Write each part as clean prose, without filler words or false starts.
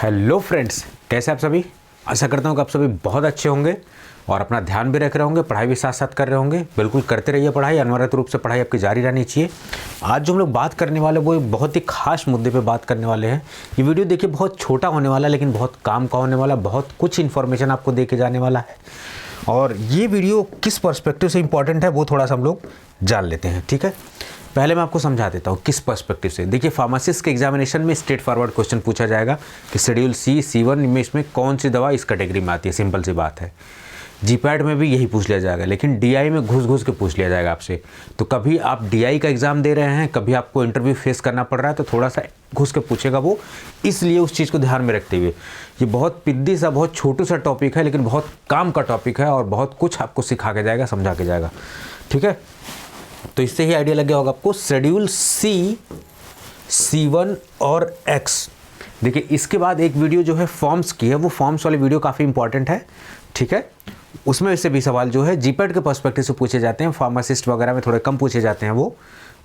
Hello friends, कैसे आप सभी। आशा करता हूँ कि आप सभी बहुत अच्छे होंगे और अपना ध्यान भी रख रहे होंगे, पढ़ाई भी साथ साथ कर रहे होंगे। बिल्कुल करते रहिए पढ़ाई, अनवरत रूप से पढ़ाई आपकी जारी रहनी चाहिए। आज जो हम लोग बात करने वाले वो एक बहुत ही खास मुद्दे पे बात करने वाले हैं। ये वीडियो देखिए बहुत छोटा होने वाला है लेकिन बहुत काम का होने वाला, बहुत कुछ इन्फॉर्मेशन आपको दे के जाने वाला है। और ये वीडियो किस पर्सपेक्टिव से इंपॉर्टेंट है वो थोड़ा सा हम लोग जान लेते हैं, ठीक है। पहले मैं आपको समझा देता हूँ किस पर्सपेक्टिव से। देखिए, फार्मासिस्ट के एग्जामिनेशन में स्ट्रेट फॉरवर्ड क्वेश्चन पूछा जाएगा कि शेड्यूल C1 में इसमें कौन सी दवा इस कैटेगरी में आती है। सिंपल सी बात है। जीपैट में भी यही पूछ लिया जाएगा, लेकिन DI में घुस घुस के पूछ लिया जाएगा आपसे। तो कभी आप DI का एग्ज़ाम दे रहे हैं, कभी आपको इंटरव्यू फेस करना पड़ रहा है, तो थोड़ा सा घुस के पूछेगा वो। इसलिए उस चीज़ को ध्यान में रखते हुए ये बहुत पिद्दी सा, बहुत छोटू सा टॉपिक है, लेकिन बहुत काम का टॉपिक है और बहुत कुछ आपको सिखा के जाएगा, समझा के जाएगा, ठीक है। तो इससे ही आइडिया लग गया होगा आपको। शेड्यूल C1 और X। देखिए, इसके बाद एक वीडियो जो है फॉर्म्स की है, वो फॉर्म्स वाली वीडियो काफ़ी इंपॉर्टेंट है, ठीक है। उसमें से भी सवाल जो है जीपैट के पर्सपेक्टिव से पूछे जाते हैं। फार्मासिस्ट वगैरह में थोड़े कम पूछे जाते हैं वो,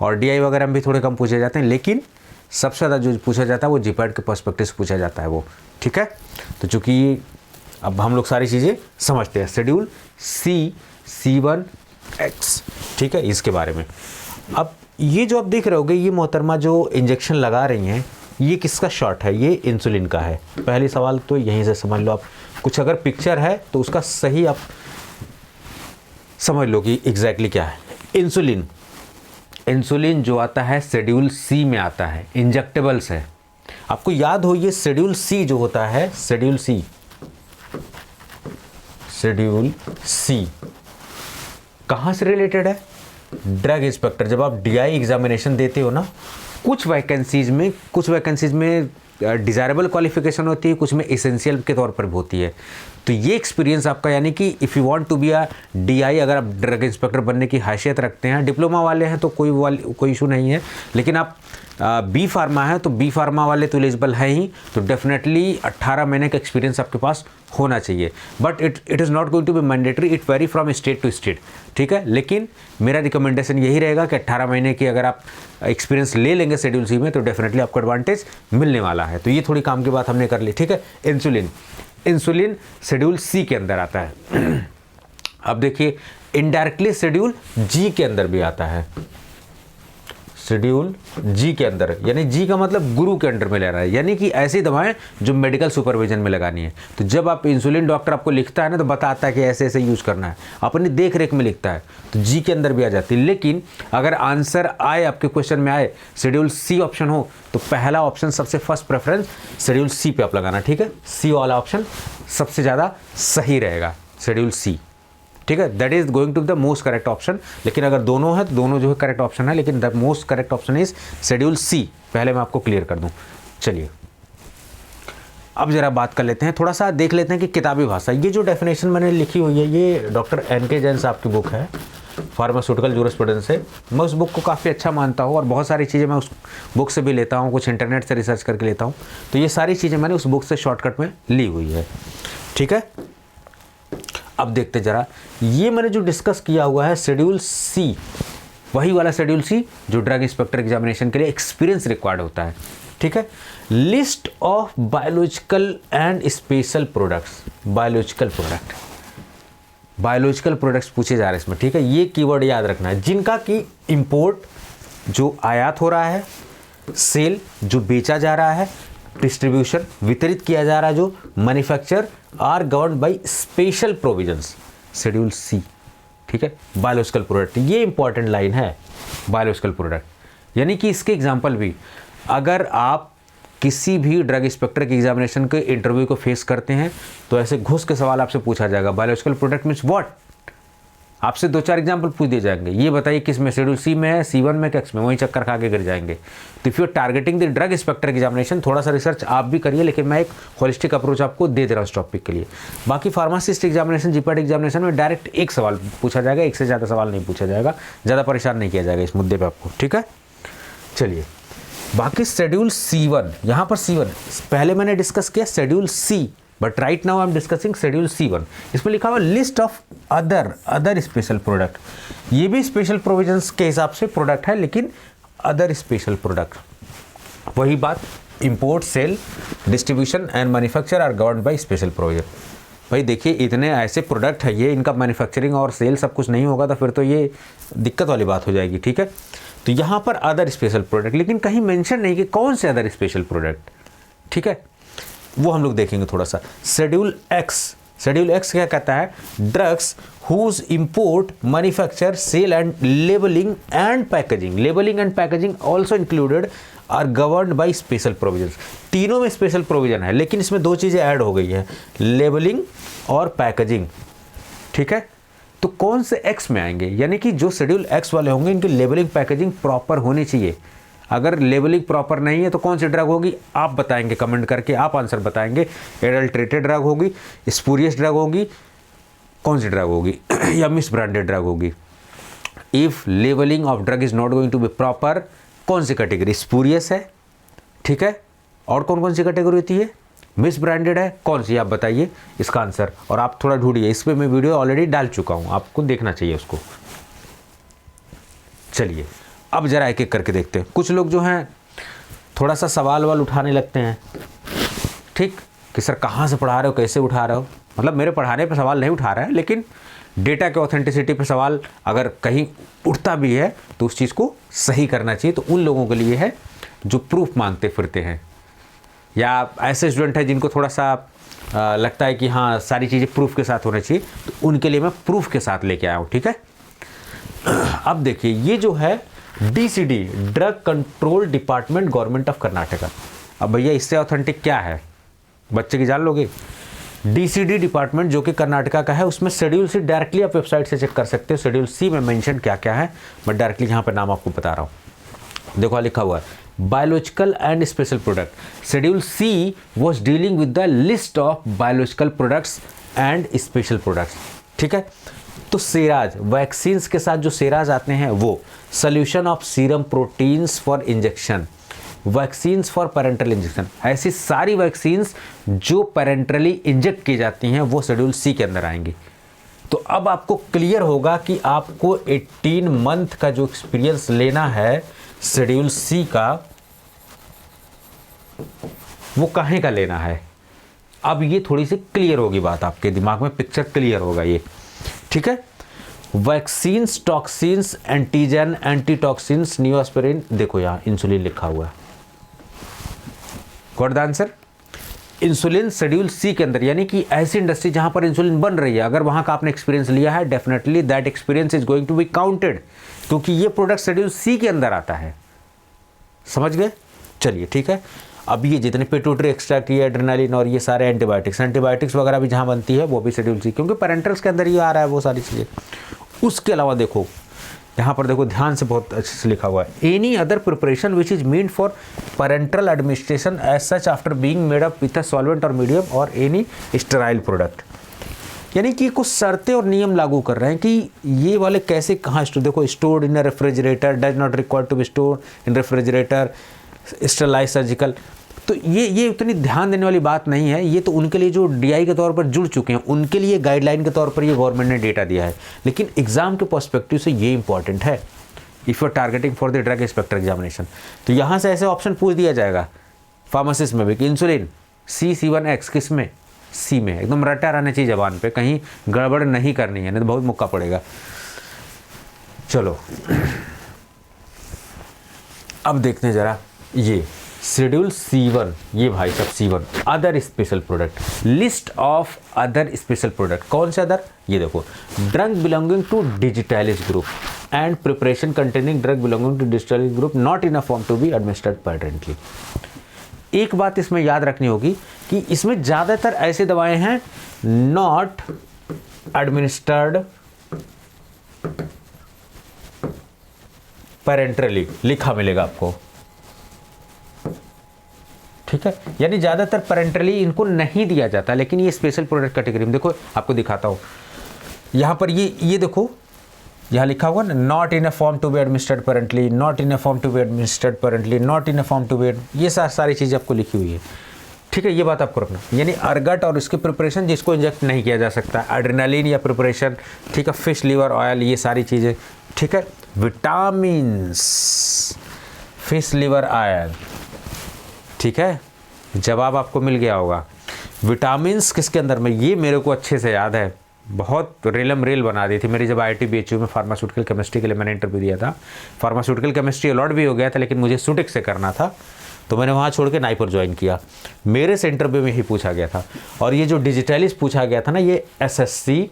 और DI वगैरह में भी थोड़े कम पूछे जाते हैं, लेकिन सबसे ज़्यादा जो पूछा जाता है वो जीपैट के पर्सपेक्टिव से पूछा जाता है वो, ठीक है। तो चूँकि अब हम लोग सारी चीज़ें समझते हैं, शेड्यूल C1 X, ठीक है, इसके बारे में। अब ये जो आप देख रहे होगे, ये मोहतरमा जो इंजेक्शन लगा रही हैं, ये किसका शॉट है? ये इंसुलिन का है। पहली सवाल तो यहीं से समझ लो आप। कुछ अगर पिक्चर है तो उसका सही आप समझ लो कि एग्जैक्टली क्या है। इंसुलिन जो आता है शेड्यूल C में आता है, इंजेक्टेबल्स है। आपको याद हो, ये शेड्यूल C जो होता है, शेड्यूल C कहाँ से रिलेटेड है? Drug inspector. जब आप DI एग्जामिनेशन देते हो ना, कुछ वैकेंसीज में डिज़ायरेबल क्वालिफिकेशन होती है, कुछ में एसेंशियल के तौर पर भी होती है। तो ये एक्सपीरियंस आपका, यानी कि if you want to be a DI, अगर आप ड्रग इंस्पेक्टर बनने की हैसियत रखते हैं, डिप्लोमा वाले हैं तो कोई इशू नहीं है, लेकिन आप B फार्मा है तो B फार्मा वाले तो एलिजिबल है ही, तो डेफिनेटली 18 महीने का एक्सपीरियंस आपके पास होना चाहिए। But it is not going to be mandatory, it vary from state to state, ठीक है। लेकिन मेरा रिकमेंडेशन यही रहेगा कि 18 महीने की अगर आप एक्सपीरियंस ले लेंगे शेड्यूल C में, तो डेफिनेटली आपको एडवांटेज मिलने वाला है। तो ये थोड़ी काम की बात हमने कर ली, ठीक है। इंसुलिन शेड्यूल C के अंदर आता है। अब देखिए, इनडायरेक्टली शेड्यूल G के अंदर भी आता है। शेड्यूल G के अंदर, यानी G का मतलब गुरु के अंडर में ले रहा है, यानी कि ऐसी दवाएं जो मेडिकल सुपरविजन में लगानी है। तो जब आप इंसुलिन डॉक्टर आपको लिखता है ना, तो बताता है कि ऐसे ऐसे यूज़ करना है, अपनी देख रेख में लिखता है, तो G के अंदर भी आ जाती है। लेकिन अगर आंसर आए, आपके क्वेश्चन में आए शेड्यूल C ऑप्शन हो, तो पहला ऑप्शन, सबसे फर्स्ट प्रेफरेंस शेड्यूल C पे आप लगाना, ठीक है। C वाला ऑप्शन सबसे ज़्यादा सही रहेगा, शेड्यूल C, ठीक है। That is going to the most correct option. लेकिन अगर दोनों है तो दोनों जो है करेक्ट ऑप्शन है, लेकिन the most correct option is schedule C। पहले मैं आपको क्लियर कर दूं। चलिए, अब जरा बात कर लेते हैं, थोड़ा सा देख लेते हैं कि किताबी भाषा, ये जो डेफिनेशन मैंने लिखी हुई है, ये डॉक्टर NK जैन साहब की बुक है, फार्मास्यूटिकल जूरिस्प्रूडेंस से। मैं उस बुक को काफ़ी अच्छा मानता हूँ और बहुत सारी चीज़ें मैं उस बुक से भी लेता हूँ, कुछ इंटरनेट से रिसर्च करके लेता हूँ। तो ये सारी चीज़ें मैंने उस बुक से शॉर्टकट में ली हुई है, ठीक है। अब देखते जरा, ये मैंने जो डिस्कस किया हुआ है शेड्यूल C, वही वाला शेड्यूल C जो ड्रग इंस्पेक्टर एग्जामिनेशन के लिए एक्सपीरियंस रिक्वायर्ड होता है, ठीक है। List of biological and special products, biological products पूछे जा रहे हैं इसमें, ठीक है। ये कीवर्ड याद रखना है, जिनका कि इंपोर्ट जो आयात हो रहा है, सेल जो बेचा जा रहा है, डिस्ट्रीब्यूशन वितरित किया जा रहा है, जो manufacture are governed by special provisions, schedule C, ठीक है। बायोलॉजिकल प्रोडक्ट, ये इंपॉर्टेंट लाइन है, बायोलॉजिकल प्रोडक्ट, यानी कि इसके एग्जांपल भी, अगर आप किसी भी ड्रग इंस्पेक्टर के एग्जामिनेशन के इंटरव्यू को फेस करते हैं, तो ऐसे घुस के सवाल आपसे पूछा जाएगा, बायोलॉजिकल प्रोडक्ट मीन्स व्हाट। आपसे 2-4 एग्जाम्पल पूछ दिए जाएंगे, ये बताइए किस में, शेड्यूल C में है, C1 में, X में, वहीं चक्कर खा के गिर जाएंगे। तो if you are targeting the drug inspector examination, थोड़ा सा रिसर्च आप भी करिए, लेकिन मैं एक होलिस्टिक अप्रोच आपको दे दे रहा हूँ इस टॉपिक के लिए। बाकी फार्मासिस्ट एग्जामिनेशन, जीपैट एग्जामिनेशन में डायरेक्ट एक सवाल पूछा जाएगा, एक से ज़्यादा सवाल नहीं पूछा जाएगा, ज़्यादा परेशान नहीं किया जाएगा इस मुद्दे पर आपको, ठीक है। चलिए, बाकी शेड्यूल C1, यहाँ पर C1 पहले मैंने डिस्कस किया schedule C, but right now I am discussing schedule C1। इसमें लिखा हुआ list of other special product, ये भी स्पेशल प्रोविजंस के हिसाब से प्रोडक्ट है, लेकिन अदर स्पेशल प्रोडक्ट, वही बात, import, sale, distribution and manufacture are governed by special provision. भाई देखिए इतने ऐसे प्रोडक्ट है ये, इनका मैन्युफैक्चरिंग और सेल सब कुछ नहीं होगा तो फिर तो ये दिक्कत वाली बात हो जाएगी, ठीक है। तो यहाँ पर अदर स्पेशल प्रोडक्ट, लेकिन कहीं मेंशन नहीं कि कौन से अदर स्पेशल प्रोडक्ट, ठीक है, वो हम लोग देखेंगे थोड़ा सा। शेड्यूल एक्स, शेड्यूल एक्स क्या कहता है, drugs whose import, manufacture, sale and labelling and packaging, labelling and packaging also included are governed by special provisions. तीनों में स्पेशल प्रोविजन है, लेकिन इसमें दो चीज़ें ऐड हो गई है, लेबलिंग और पैकेजिंग, ठीक है। तो कौन से एक्स में आएंगे, यानी कि जो शेड्यूल एक्स वाले होंगे इनकी लेबलिंग पैकेजिंग प्रॉपर होनी चाहिए। अगर लेबलिंग प्रॉपर नहीं है तो कौन सी ड्रग होगी आप बताएंगे, कमेंट करके आप आंसर बताएंगे। एडल्ट्रेटेड ड्रग होगी, स्पूरियस ड्रग होगी, कौन सी ड्रग होगी या मिस ब्रांडेड ड्रग होगी। If labelling of drug is not going to be proper, कौन सी कैटेगरी, स्पूरियस है, ठीक है, और कौन कौन सी कैटेगरी होती है, मिस ब्रांडेड है, कौन सी आप बताइए इसका आंसर। और आप थोड़ा ढूंढिए, इस पर मैं वीडियो ऑलरेडी डाल चुका हूँ, आपको देखना चाहिए उसको। चलिए अब जरा एक एक करके देखते हैं। कुछ लोग जो हैं थोड़ा सा सवाल वाल उठाने लगते हैं, ठीक, कि सर कहाँ से पढ़ा रहे हो, कैसे उठा रहे हो, मतलब मेरे पढ़ाने पे सवाल नहीं उठा रहा है, लेकिन डेटा के ऑथेंटिसिटी पे सवाल अगर कहीं उठता भी है तो उस चीज़ को सही करना चाहिए। तो उन लोगों के लिए है जो प्रूफ मांगते फिरते हैं, या ऐसे स्टूडेंट हैं जिनको थोड़ा सा लगता है कि हाँ सारी चीज़ें प्रूफ के साथ होना चाहिए, तो उनके लिए मैं प्रूफ के साथ लेके आया हूँ, ठीक है। अब देखिए ये जो है DCD, drug control department, government of Karnataka. अब भैया इससे ऑथेंटिक क्या है, बच्चे की जान लोगे। DCD डिपार्टमेंट जो कि कर्नाटका का है, उसमें शेड्यूल सी डायरेक्टली आप वेबसाइट से चेक कर सकते हो। शेड्यूल सी में मेंशन क्या क्या है, मैं डायरेक्टली यहाँ पर नाम आपको बता रहा हूँ। देखो लिखा हुआ है biological and special product. Schedule C was dealing with the list of biological products and special products, ठीक है। तो सेराज, वैक्सीन्स के साथ जो सेराज आते हैं वो solution of serum proteins for injection, vaccines for parental injection, ऐसी सारी वैक्सीन्स जो पेरेंटली इंजेक्ट की जाती हैं वो शेड्यूल सी के अंदर आएंगी। तो अब आपको क्लियर होगा कि आपको 18 मंथ का जो एक्सपीरियंस लेना है शेड्यूल सी का, वो कहीं का लेना है। अब ये थोड़ी सी क्लियर होगी बात, आपके दिमाग में पिक्चर क्लियर होगा ये, ठीक है। Vaccines, toxins, antigen, antitoxins, neosporin, देखो यहाँ इंसुलिन लिखा हुआ है, got the answer. Insulin schedule C के अंदर, यानी कि ऐसी इंडस्ट्री जहां पर इंसुलिन बन रही है, अगर वहां का आपने एक्सपीरियंस लिया है, definitely that experience is going to be counted, क्योंकि ये प्रोडक्ट शेड्यूल सी के अंदर आता है, समझ गए। चलिए ठीक है। अब ये जितने पिट्यूटरी एक्सट्रैक्ट, ये एड्रेनालिन और ये सारे एंटीबायोटिक्स वगैरह भी जहाँ बनती है वो भी शेड्यूल सी, क्योंकि पेरेंटल्स के अंदर ये आ रहा है वो सारी चीज़ें। उसके अलावा देखो यहाँ पर देखो ध्यान से, बहुत अच्छे से लिखा हुआ है, any other preparation which is meant for parenteral administration as such after being made up with a solvent और मीडियम और एनी स्टेराइल प्रोडक्ट। यानी कि कुछ शर्तें और नियम लागू कर रहे हैं कि ये वाले कैसे कहाँ स्टोर, देखो stored in a refrigerator, does not require to be store in refrigerator, sterilise surgical. तो ये उतनी ध्यान देने वाली बात नहीं है, ये तो उनके लिए जो DI के तौर पर जुड़ चुके हैं उनके लिए गाइडलाइन के तौर पर ये गवर्नमेंट ने डेटा दिया है, लेकिन एग्जाम के पर्सपेक्टिव से ये इंपॉर्टेंट है if you are targeting for the drug inspector examination. तो यहाँ से ऐसे ऑप्शन पूछ दिया जाएगा फार्मासिस्ट में भी कि इंसुलिन C1X किस में, सी में, एकदम रटा रहना चाहिए जबान पे, कहीं गड़बड़ नहीं करनी है, नहीं तो बहुत मुक्का पड़ेगा। चलो अब देखते हैं जरा ये शेड्यूल C1, ये भाई सब C1 other special product, list of other special product. कौन से अदर, ये देखो, drug belonging to digitalis group and preparation containing drug belonging to digitalis group not in a form to be administered parenterally. एक बात इसमें याद रखनी होगी कि इसमें ज़्यादातर ऐसे दवाएं हैं नॉट एडमिनिस्टर्ड पेरेंटली, लिखा मिलेगा आपको, ठीक है। यानी ज़्यादातर पेरेंटली इनको नहीं दिया जाता, लेकिन ये स्पेशल प्रोडक्ट कैटेगरी में देखो आपको दिखाता हूँ, यहाँ पर ये देखो, यहाँ लिखा हुआ ना, not in a form to be administered parenterally, not in a form to be administered parenterally, not in a form to be, ये सारी चीज़ें आपको लिखी हुई है, ठीक है। ये बात आपको रखना, यानी अर्गट और इसकी प्रिपरेशन जिसको इंजेक्ट नहीं किया जा सकता, एड्रेनालिन या प्रिपरेशन, ठीक है, फिश लीवर ऑयल, ये सारी चीज़ें, ठीक है। विटामिन्स, फिश लीवर ऑयल, ठीक है, जवाब आपको मिल गया होगा। विटामिन्स किसके अंदर में, ये मेरे को अच्छे से याद है, बहुत रेलम रेल बना दी थी मेरी जब IIT BHU में फार्मास्यूटिकल केमिस्ट्री के लिए मैंने इंटरव्यू दिया था। फार्मास्यूटिकल केमिस्ट्री अलॉट भी हो गया था, लेकिन मुझे सुटिक से करना था, तो मैंने वहाँ छोड़ के नाइपर ज्वाइन किया। मेरे से इंटरव्यू में ही पूछा गया था। और ये जो डिजिटलिस पूछा गया था ना, ये SSC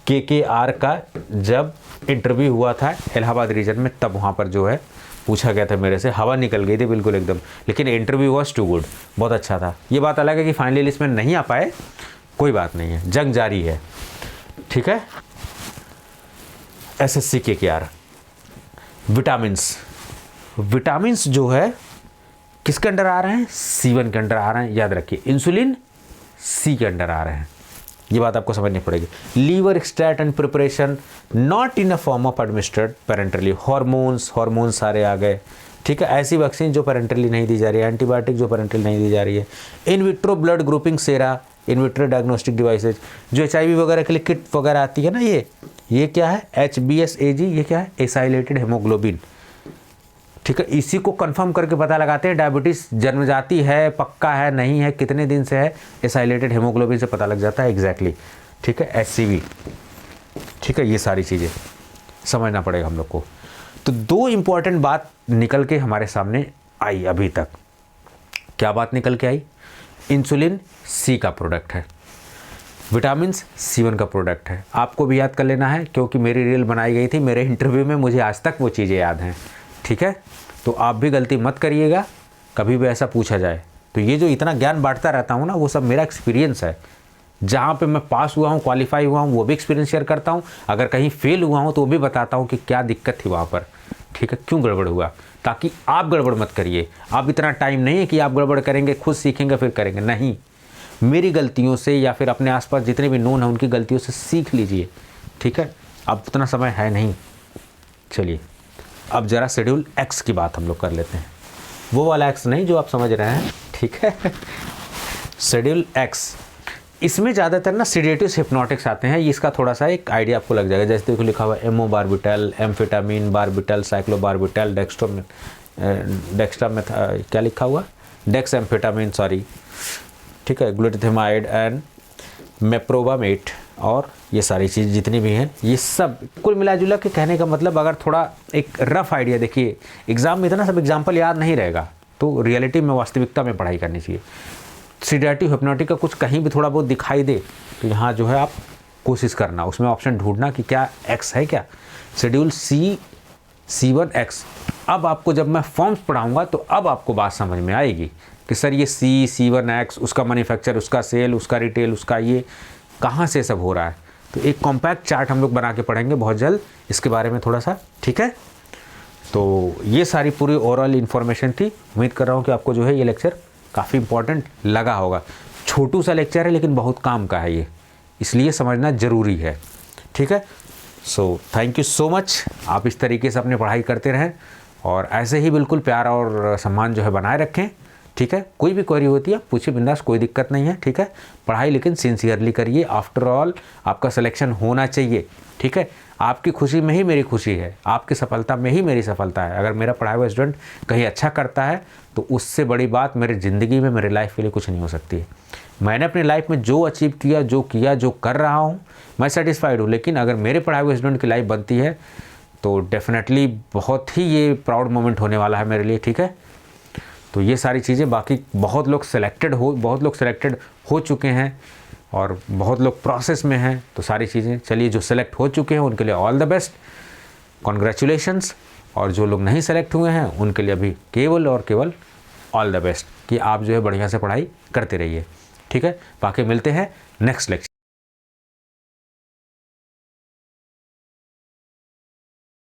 KKR का जब इंटरव्यू हुआ था इलाहाबाद रीजन में, तब वहाँ पर जो है पूछा गया था मेरे से। हवा निकल गई थी बिल्कुल एकदम, लेकिन इंटरव्यू वॉज टू गुड, बहुत अच्छा था। ये बात अलग है कि फाइनली लिस्ट में नहीं आ पाए, कोई बात नहीं है, जंग जारी है, ठीक है। SSC KKR। विटामिन्स जो है किसके अंडर आ रहे हैं, C1 के अंडर आ रहे हैं, याद रखिए। इंसुलिन C के अंडर आ रहे हैं, ये बात आपको समझनी पड़ेगी। Liver extract and preparation not in a form of administered parenterally. Hormones सारे आ गए, ठीक है। ऐसी वैक्सीन जो पेरेंटली नहीं दी जा रही है, एंटीबायोटिक जो पेरेंटली नहीं दी जा रही है। In vitro blood grouping sera, in vitro diagnostic devices, जो HIV वगैरह के लिए किट वगैरह आती है ना, ये क्या है, HBsAg, ये क्या है, एसाइलेटेड हेमोग्लोबिन, ठीक है। इसी को कंफर्म करके पता लगाते हैं डायबिटीज़ जन्मजाती है, पक्का है, नहीं है, कितने दिन से है, एसाइलेटेड हेमोग्लोबिन से पता लग जाता है एग्जैक्टली, ठीक है। HCV, ठीक है। ये सारी चीज़ें समझना पड़ेगा हम लोग को। तो 2 इंपॉर्टेंट बात निकल के हमारे सामने आई अभी तक। क्या बात निकल के आई, इंसुलिन C का प्रोडक्ट है, विटामिन्स C1 का प्रोडक्ट है। आपको भी याद कर लेना है, क्योंकि मेरी रील बनाई गई थी मेरे इंटरव्यू में, मुझे आज तक वो चीज़ें याद हैं, ठीक है। तो आप भी गलती मत करिएगा, कभी भी ऐसा पूछा जाए तो। ये जो इतना ज्ञान बांटता रहता हूँ ना, वो सब मेरा एक्सपीरियंस है। जहाँ पे मैं पास हुआ हूँ, क्वालिफाई हुआ हूँ, वो भी एक्सपीरियंस शेयर करता हूँ। अगर कहीं फेल हुआ हूँ तो वो भी बताता हूँ कि क्या दिक्कत थी वहाँ पर, ठीक है, क्यों गड़बड़ हुआ, ताकि आप गड़बड़ मत करिए। आप इतना टाइम नहीं है कि आप गड़बड़ करेंगे, खुद सीखेंगे फिर करेंगे, नहीं। मेरी गलतियों से या फिर अपने आसपास जितने भी नोन हैं उनकी गलतियों से सीख लीजिए, ठीक है। अब उतना समय है नहीं। चलिए अब ज़रा शेड्यूल X की बात हम लोग कर लेते हैं, वो वाला X नहीं जो आप समझ रहे हैं, ठीक है। शेड्यूल X, इसमें ज़्यादातर ना सिडेटिव्स हिप्नोटिक्स आते हैं। इसका थोड़ा सा एक आइडिया आपको लग जाएगा। जैसे देखो लिखा हुआ है एमोबार्बिटल, एम्फेटामिन बार्बिटल, साइक्लोबार्बिटल, क्या लिखा हुआ, डेक्स एम्फेटामिन, सॉरी, ठीक है, ग्लूटाथामाइड एंड मेप्रोबामेट, और ये सारी चीज़ जितनी भी हैं, ये सब कुल मिला जुला के कहने का मतलब, अगर थोड़ा एक रफ आइडिया, देखिए एग्ज़ाम में इतना सब एग्जाम्पल याद नहीं रहेगा, तो रियलिटी में, वास्तविकता में पढ़ाई करनी चाहिए। सिडेटिव हिप्नोटिक का कुछ कहीं भी थोड़ा बहुत दिखाई दे तो यहाँ जो है आप कोशिश करना, उसमें ऑप्शन ढूंढना कि क्या X है क्या, शेड्यूल C1 X। अब आपको जब मैं फॉर्म्स पढ़ाऊँगा तो अब आपको बात समझ में आएगी कि सर ये C1 X, उसका मैन्युफैक्चर, उसका सेल, उसका रिटेल, उसका ये कहाँ से सब हो रहा है। तो एक कॉम्पैक्ट चार्ट हम लोग बना के पढ़ेंगे बहुत जल्द इसके बारे में थोड़ा सा, ठीक है। तो ये सारी पूरी ओवरऑल इन्फॉर्मेशन थी। उम्मीद कर रहा हूँ कि आपको जो है ये लेक्चर काफ़ी इंपॉर्टेंट लगा होगा। छोटू सा लेक्चर है लेकिन बहुत काम का है ये, इसलिए समझना ज़रूरी है, ठीक है। So thank you so much. आप इस तरीके से अपनी पढ़ाई करते रहें और ऐसे ही बिल्कुल प्यार और सम्मान जो है बनाए रखें, ठीक है। कोई भी क्वेरी होती है पूछिए बिंदास, कोई दिक्कत नहीं है, ठीक है। पढ़ाई लेकिन सिंसियरली करिए, आफ्टर ऑल आपका सिलेक्शन होना चाहिए, ठीक है। आपकी खुशी में ही मेरी खुशी है, आपकी सफलता में ही मेरी सफलता है। अगर मेरा पढ़ाया हुआ स्टूडेंट कहीं अच्छा करता है तो उससे बड़ी बात मेरी ज़िंदगी में, मेरी लाइफ के लिए कुछ नहीं हो सकती है। मैंने अपनी लाइफ में जो अचीव किया, जो कर रहा हूँ, मैं सेटिस्फाइड हूँ। लेकिन अगर मेरे पढ़ाए हुए स्टूडेंट की लाइफ बनती है तो डेफिनेटली बहुत ही ये प्राउड मोमेंट होने वाला है मेरे लिए, ठीक है। तो ये सारी चीज़ें, बाकी बहुत लोग सिलेक्टेड हो चुके हैं और बहुत लोग प्रोसेस में हैं, तो सारी चीज़ें, चलिए जो सेलेक्ट हो चुके हैं उनके लिए ऑल द बेस्ट, कॉन्ग्रेचुलेशंस। और जो लोग नहीं सेलेक्ट हुए हैं उनके लिए अभी केवल और केवल ऑल द बेस्ट, कि आप जो है बढ़िया से पढ़ाई करते रहिए, ठीक है। बाकी मिलते हैं नेक्स्ट लेक्चर।